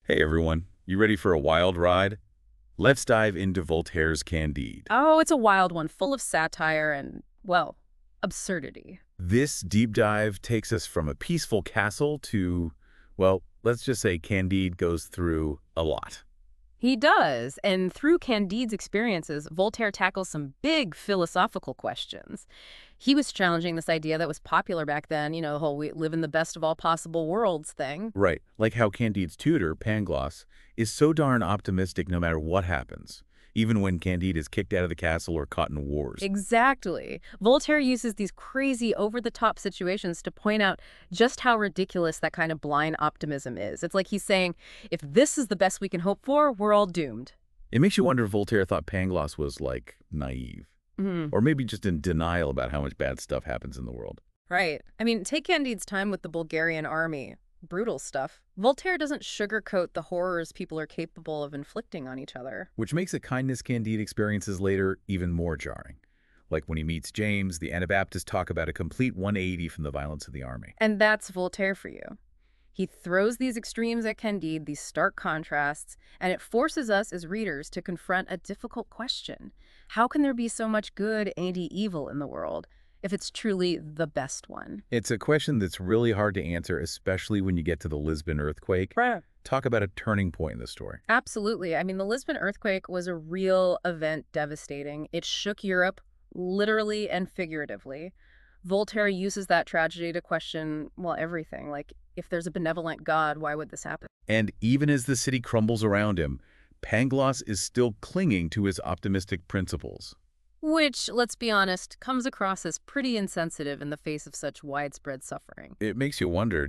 Hey everyone, you ready for a wild ride? Let's dive into Voltaire's Candide. Oh, it's a wild one, full of satire and, well, absurdity. This deep dive takes us from a peaceful castle to, well, let's just say Candide goes through a lot. He does, and through Candide's experiences, Voltaire tackles some big philosophical questions. He was challenging this idea that was popular back then, the whole we live in the best of all possible worlds thing. Right, like how Candide's tutor, Pangloss, is so darn optimistic no matter what happens, even when Candide is kicked out of the castle or caught in wars. Exactly. Voltaire uses these crazy, over-the-top situations to point out just how ridiculous that kind of blind optimism is. It's like he's saying, if this is the best we can hope for, we're all doomed. It makes you wonder if Voltaire thought Pangloss was, like, naive, Mhm. or maybe just in denial about how much bad stuff happens in the world. Right. I mean, take Candide's time with the Bulgarian army. Brutal stuff. Voltaire doesn't sugarcoat the horrors people are capable of inflicting on each other. Which makes a kindness Candide experiences later even more jarring. Like when he meets James, the Anabaptists talk about a complete 180 from the violence of the army. And that's Voltaire for you. He throws these extremes at Candide, these stark contrasts, and it forces us as readers to confront a difficult question. How can there be so much good and evil in the world if it's truly the best one? It's a question that's really hard to answer, especially when you get to the Lisbon earthquake. Right. Talk about a turning point in the story. Absolutely. I mean, the Lisbon earthquake was a real event, devastating. It shook Europe, literally and figuratively. Voltaire uses that tragedy to question, well, everything. Like, if there's a benevolent God, why would this happen? And even as the city crumbles around him, Pangloss is still clinging to his optimistic principles. Which, let's be honest, comes across as pretty insensitive in the face of such widespread suffering. It makes you wonder,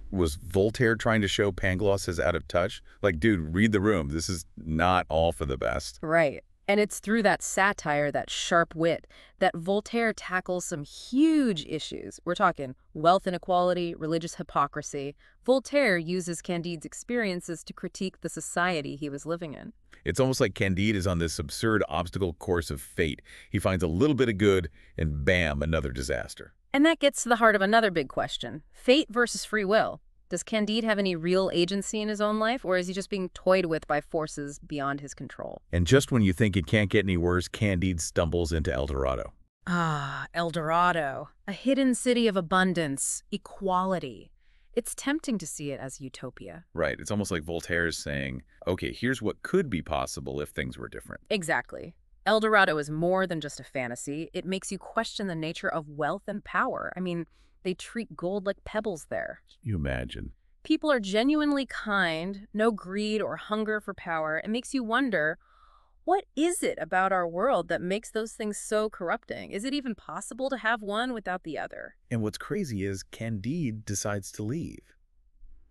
was Voltaire trying to show Pangloss as out of touch? Like, dude, read the room. This is not all for the best. Right. And it's through that satire, that sharp wit, that Voltaire tackles some huge issues. We're talking wealth inequality, religious hypocrisy. Voltaire uses Candide's experiences to critique the society he was living in. It's almost like Candide is on this absurd obstacle course of fate. He finds a little bit of good, and bam, another disaster. And that gets to the heart of another big question. Fate versus free will. Does Candide have any real agency in his own life, or is he just being toyed with by forces beyond his control? And just when you think it can't get any worse, Candide stumbles into El Dorado. Ah, El Dorado, a hidden city of abundance, equality. It's tempting to see it as utopia. Right, it's almost like Voltaire's saying, okay, here's what could be possible if things were different. Exactly. El Dorado is more than just a fantasy. It makes you question the nature of wealth and power. I mean, they treat gold like pebbles there. You imagine. People are genuinely kind, no greed or hunger for power. It makes you wonder, what is it about our world that makes those things so corrupting? Is it even possible to have one without the other? And what's crazy is Candide decides to leave.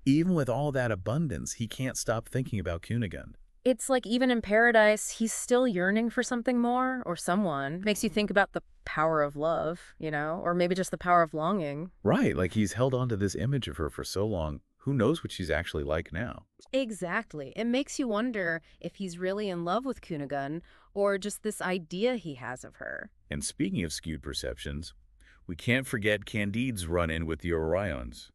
Even with all that abundance, he can't stop thinking about Cunigund. It's like even in paradise, he's still yearning for something more or someone. Makes you think about the power of love, or maybe just the power of longing. Right, like he's held on to this image of her for so long. Who knows what she's actually like now? Exactly. It makes you wonder if he's really in love with Cunigund or just this idea he has of her. And speaking of skewed perceptions, we can't forget Candide's run-in with the Orions.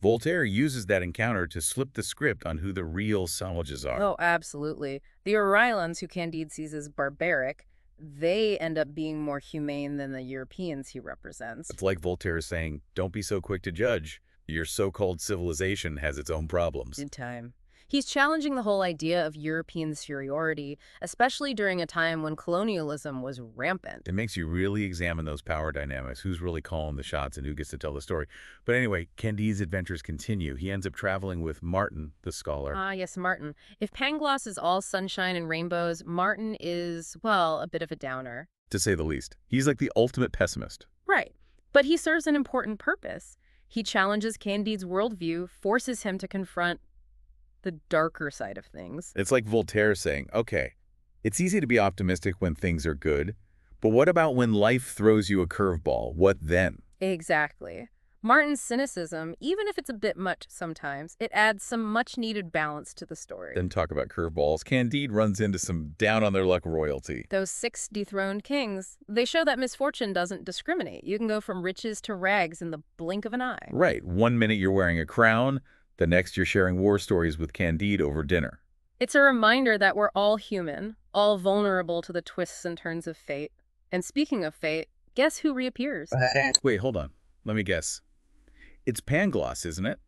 Voltaire uses that encounter to slip the script on who the real Salvages are. Oh, absolutely. The Oriolans, who Candide sees as barbaric, they end up being more humane than the Europeans he represents. It's like Voltaire saying, don't be so quick to judge. Your so-called civilization has its own problems. In time. He's challenging the whole idea of European superiority, especially during a time when colonialism was rampant. It makes you really examine those power dynamics, who's really calling the shots and who gets to tell the story. But anyway, Candide's adventures continue. He ends up traveling with Martin, the scholar. Ah, yes, Martin. If Pangloss is all sunshine and rainbows, Martin is, well, a bit of a downer. To say the least. He's like the ultimate pessimist. Right. But he serves an important purpose. He challenges Candide's worldview, forces him to confront the darker side of things. It's like Voltaire saying, okay, it's easy to be optimistic when things are good, but what about when life throws you a curveball? What then? Exactly. Martin's cynicism, even if it's a bit much sometimes, it adds some much-needed balance to the story. Then talk about curveballs. Candide runs into some down-on-their-luck royalty. Those 6 dethroned kings, they show that misfortune doesn't discriminate. You can go from riches to rags in the blink of an eye. Right. 1 minute you're wearing a crown, The next, you're sharing war stories with Candide over dinner. It's a reminder that we're all human, all vulnerable to the twists and turns of fate. And speaking of fate, guess who reappears? Wait, hold on. Let me guess. It's Pangloss, isn't it?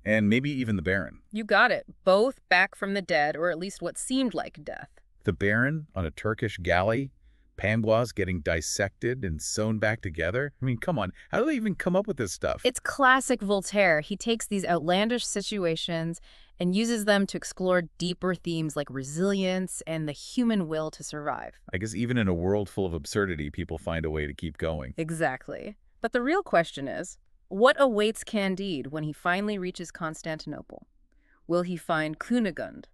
And maybe even the Baron. You got it. Both back from the dead, or at least what seemed like death. The Baron on a Turkish galley, Pangloss getting dissected and sewn back together. I mean, come on. How do they even come up with this stuff? It's classic Voltaire. He takes these outlandish situations and uses them to explore deeper themes like resilience and the human will to survive. I guess even in a world full of absurdity, people find a way to keep going. Exactly. But the real question is, what awaits Candide when he finally reaches Constantinople? Will he find Cunegund?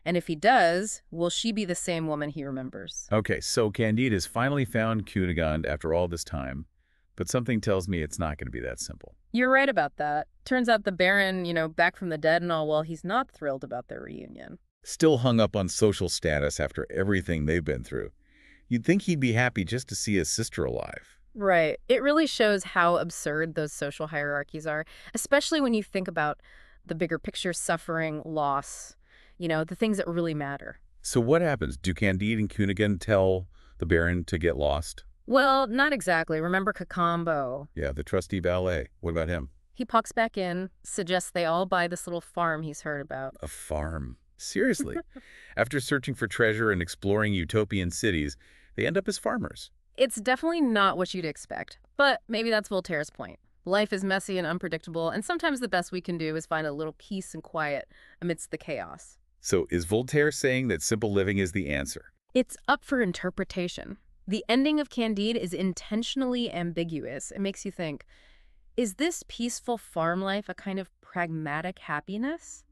And if he does, will she be the same woman he remembers? Okay, so Candide has finally found Cunegund after all this time, but something tells me it's not going to be that simple. You're right about that. Turns out the Baron, back from the dead and all, well, he's not thrilled about their reunion. Still hung up on social status after everything they've been through. You'd think he'd be happy just to see his sister alive. Right. It really shows how absurd those social hierarchies are, especially when you think about the bigger picture, suffering, loss, the things that really matter. So what happens? Do Candide and Cunegund tell the Baron to get lost? Well, not exactly. Remember Cacambo? Yeah, the trusty valet. What about him? He pops back in, suggests they all buy this little farm he's heard about. A farm. Seriously. After searching for treasure and exploring utopian cities, they end up as farmers. It's definitely not what you'd expect, but maybe that's Voltaire's point. Life is messy and unpredictable, and sometimes the best we can do is find a little peace and quiet amidst the chaos. So is Voltaire saying that simple living is the answer? It's up for interpretation. The ending of Candide is intentionally ambiguous. It makes you think, is this peaceful farm life a kind of pragmatic happiness?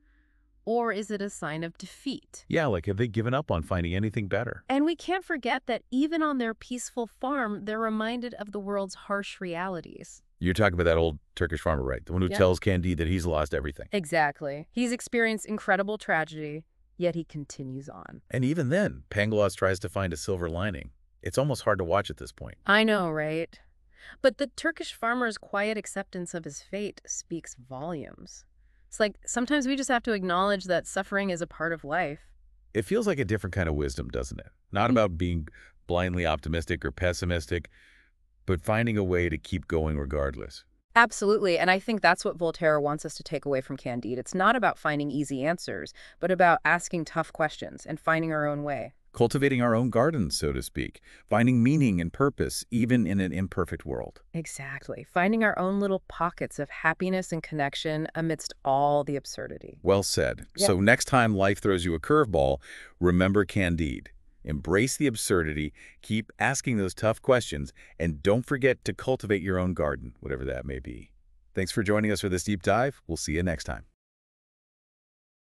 Or is it a sign of defeat? Yeah, like have they given up on finding anything better? And we can't forget that even on their peaceful farm, they're reminded of the world's harsh realities. You're talking about that old Turkish farmer, right? The one who Yeah. tells Candide that he's lost everything. Exactly. He's experienced incredible tragedy, yet he continues on. And even then, Pangloss tries to find a silver lining. It's almost hard to watch at this point. I know, right? But the Turkish farmer's quiet acceptance of his fate speaks volumes. It's like sometimes we just have to acknowledge that suffering is a part of life. It feels like a different kind of wisdom, doesn't it? Not about being blindly optimistic or pessimistic, but finding a way to keep going regardless. Absolutely, and I think that's what Voltaire wants us to take away from Candide. It's not about finding easy answers, but about asking tough questions and finding our own way. Cultivating our own gardens, so to speak. Finding meaning and purpose, even in an imperfect world. Exactly. Finding our own little pockets of happiness and connection amidst all the absurdity. Well said. Yeah. So next time life throws you a curveball, remember Candide. Embrace the absurdity, keep asking those tough questions, and don't forget to cultivate your own garden, whatever that may be. Thanks for joining us for this deep dive. We'll see you next time.